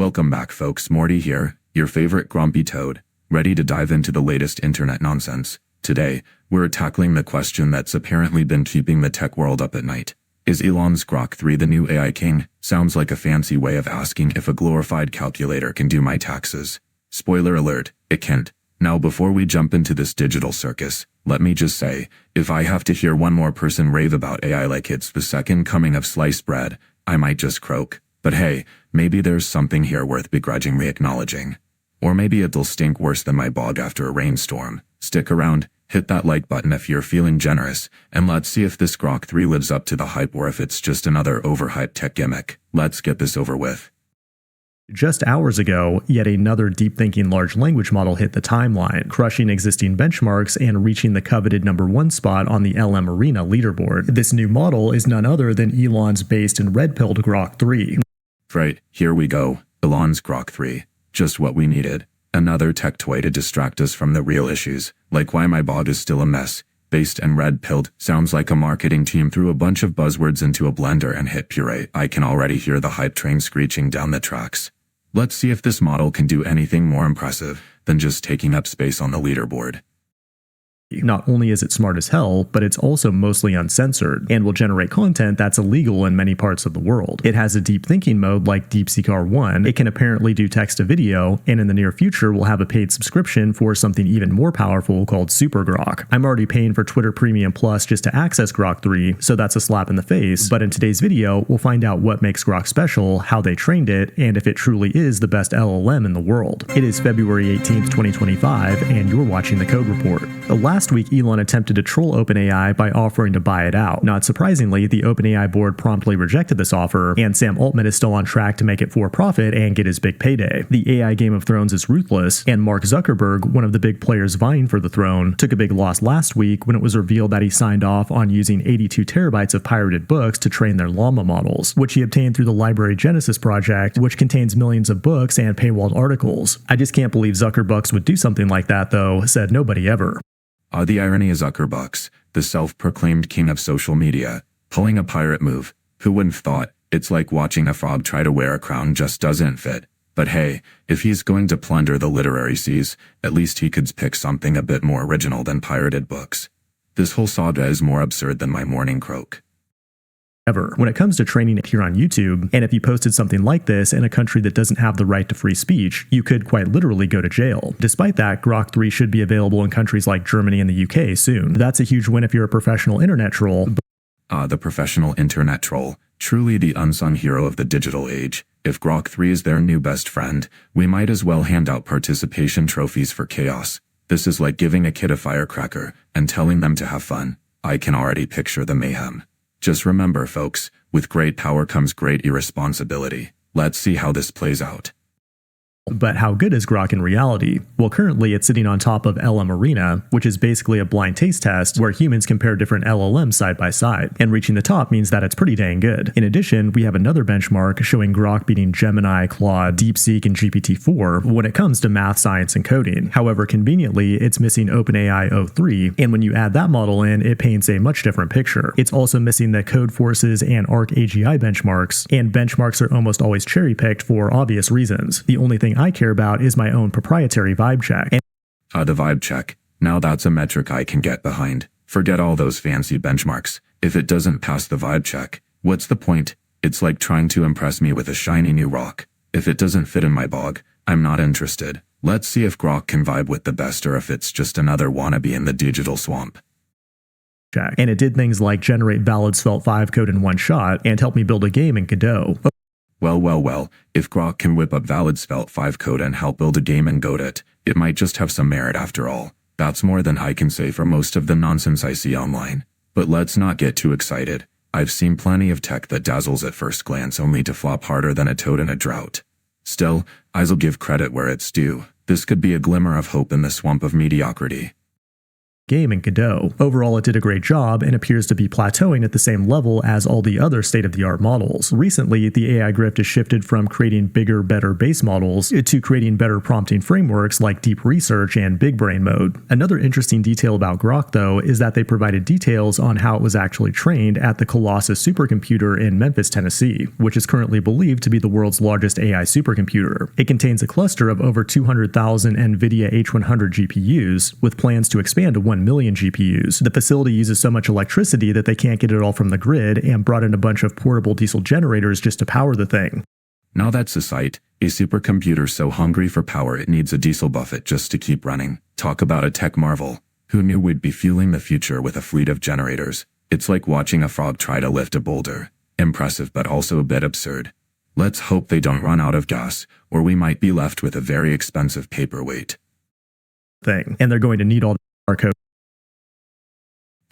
Welcome back, folks. Morty here, your favorite grumpy toad, ready to dive into the latest internet nonsense. Today, we're tackling the question that's apparently been keeping the tech world up at night. Is Elon's Grok 3 the new AI king? Sounds like a fancy way of asking if a glorified calculator can do my taxes. Spoiler alert, it can't. Now before we jump into this digital circus, let me just say, if I have to hear one more person rave about AI like it's the second coming of sliced bread, I might just croak. But hey, maybe there's something here worth begrudgingly acknowledging. Or maybe it'll stink worse than my bog after a rainstorm. Stick around, hit that like button if you're feeling generous, and let's see if this Grok 3 lives up to the hype or if it's just another overhyped tech gimmick. Let's get this over with. Just hours ago, yet another deep-thinking large language model hit the timeline, crushing existing benchmarks and reaching the coveted #1 spot on the LM Arena leaderboard. This new model is none other than Elon's based and red-pilled Grok 3. Right, here we go. Elon's Grok 3. Just what we needed. Another tech toy to distract us from the real issues, like why my bog is still a mess. Based and red-pilled sounds like a marketing team threw a bunch of buzzwords into a blender and hit puree. I can already hear the hype train screeching down the tracks. Let's see if this model can do anything more impressive than just taking up space on the leaderboard. Not only is it smart as hell, but it's also mostly uncensored, and will generate content that's illegal in many parts of the world. It has a deep thinking mode like DeepSeek R1, it can apparently do text to video, and in the near future will have a paid subscription for something even more powerful called Super Grok. I'm already paying for Twitter Premium Plus just to access Grok 3, so that's a slap in the face, but in today's video, we'll find out what makes Grok special, how they trained it, and if it truly is the best LLM in the world. It is February 18th, 2025, and you're watching The Code Report. Last week, Elon attempted to troll OpenAI by offering to buy it out. Not surprisingly, the OpenAI board promptly rejected this offer, and Sam Altman is still on track to make it for profit and get his big payday. The AI Game of Thrones is ruthless, and Mark Zuckerberg, one of the big players vying for the throne, took a big loss last week when it was revealed that he signed off on using 82 terabytes of pirated books to train their llama models, which he obtained through the Library Genesis project, which contains millions of books and paywalled articles. I just can't believe Zuckerbucks would do something like that though, said nobody ever. The irony is Zuckerbucks, the self-proclaimed king of social media, pulling a pirate move. Who wouldn't have thought? It's like watching a frog try to wear a crown just doesn't fit. But hey, if he's going to plunder the literary seas, at least he could pick something a bit more original than pirated books. This whole saga is more absurd than my morning croak. When it comes to training it here on YouTube, and if you posted something like this in a country that doesn't have the right to free speech, you could quite literally go to jail. Despite that, Grok 3 should be available in countries like Germany and the UK soon. That's a huge win if you're a professional internet troll. The professional internet troll, truly the unsung hero of the digital age. If Grok 3 is their new best friend, we might as well hand out participation trophies for chaos. This is like giving a kid a firecracker and telling them to have fun. I can already picture the mayhem. Just remember, folks, with great power comes great irresponsibility. Let's see how this plays out. But how good is Grok in reality? Well, currently it's sitting on top of LM Arena, which is basically a blind taste test where humans compare different LLMs side by side, and reaching the top means that it's pretty dang good. In addition, we have another benchmark showing Grok beating Gemini, Claude, DeepSeek, and GPT-4 when it comes to math, science, and coding. However, conveniently, it's missing OpenAI O3, and when you add that model in, it paints a much different picture. It's also missing the Code Forces and Arc AGI benchmarks, and benchmarks are almost always cherry-picked for obvious reasons. The only thing I care about is my own proprietary vibe check. The vibe check. Now that's a metric I can get behind. Forget all those fancy benchmarks. If it doesn't pass the vibe check, what's the point? It's like trying to impress me with a shiny new rock. If it doesn't fit in my bog, I'm not interested. Let's see if Grok can vibe with the best or if it's just another wannabe in the digital swamp. And it did things like generate valid Svelte 5 code in one shot and help me build a game in Godot. Well, if Grok can whip up valid Svelte 5 code and help build a game in Godot, it might just have some merit after all. That's more than I can say for most of the nonsense I see online. But let's not get too excited. I've seen plenty of tech that dazzles at first glance only to flop harder than a toad in a drought. Still, I'll give credit where it's due. This could be a glimmer of hope in the swamp of mediocrity. game in Godot. Overall, it did a great job and appears to be plateauing at the same level as all the other state-of-the-art models. Recently, the AI grift has shifted from creating bigger, better base models to creating better prompting frameworks like deep research and big brain mode. Another interesting detail about Grok, though, is that they provided details on how it was actually trained at the Colossus supercomputer in Memphis, Tennessee, which is currently believed to be the world's largest AI supercomputer. It contains a cluster of over 200,000 NVIDIA H100 GPUs, with plans to expand to 1 million GPUs. The facility uses so much electricity that they can't get it all from the grid and brought in a bunch of portable diesel generators just to power the thing. Now that's a sight, a supercomputer so hungry for power it needs a diesel buffet just to keep running. Talk about a tech marvel. Who knew we'd be fueling the future with a fleet of generators? It's like watching a frog try to lift a boulder. Impressive but also a bit absurd. Let's hope they don't run out of gas, or we might be left with a very expensive paperweight thing, and they're going to need all our code.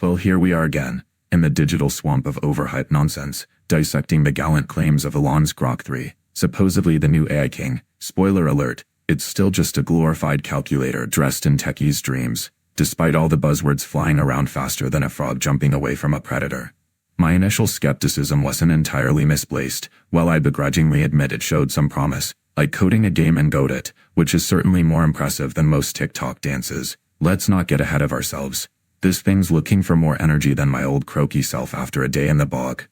Well, here we are again, in the digital swamp of overhyped nonsense, dissecting the gallant claims of Elon's Grok 3, supposedly the new AI king. Spoiler alert, it's still just a glorified calculator dressed in techies' dreams, despite all the buzzwords flying around faster than a frog jumping away from a predator. My initial skepticism wasn't entirely misplaced, while I begrudgingly admit it showed some promise, like coding a game in Godot, which is certainly more impressive than most TikTok dances. Let's not get ahead of ourselves. This thing's looking for more energy than my old croaky self after a day in the bog.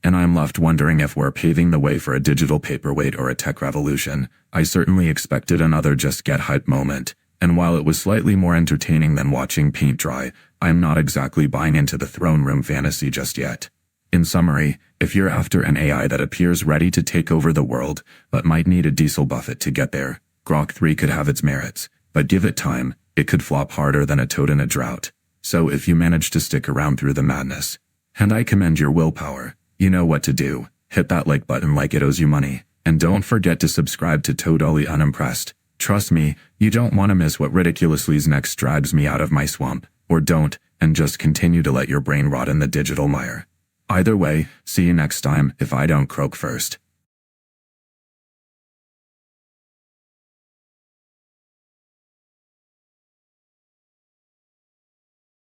And I'm left wondering if we're paving the way for a digital paperweight or a tech revolution. I certainly expected another just get hype moment, and while it was slightly more entertaining than watching paint dry, I'm not exactly buying into the throne room fantasy just yet. In summary, if you're after an AI that appears ready to take over the world, but might need a diesel buffet to get there, Grok 3 could have its merits, but give it time, it could flop harder than a toad in a drought. So if you manage to stick around through the madness, and I commend your willpower, you know what to do. Hit that like button like it owes you money, and don't forget to subscribe to Toadally Unimpressed. Trust me, you don't want to miss what ridiculously next drives me out of my swamp, or don't, and just continue to let your brain rot in the digital mire. Either way, see you next time if I don't croak first.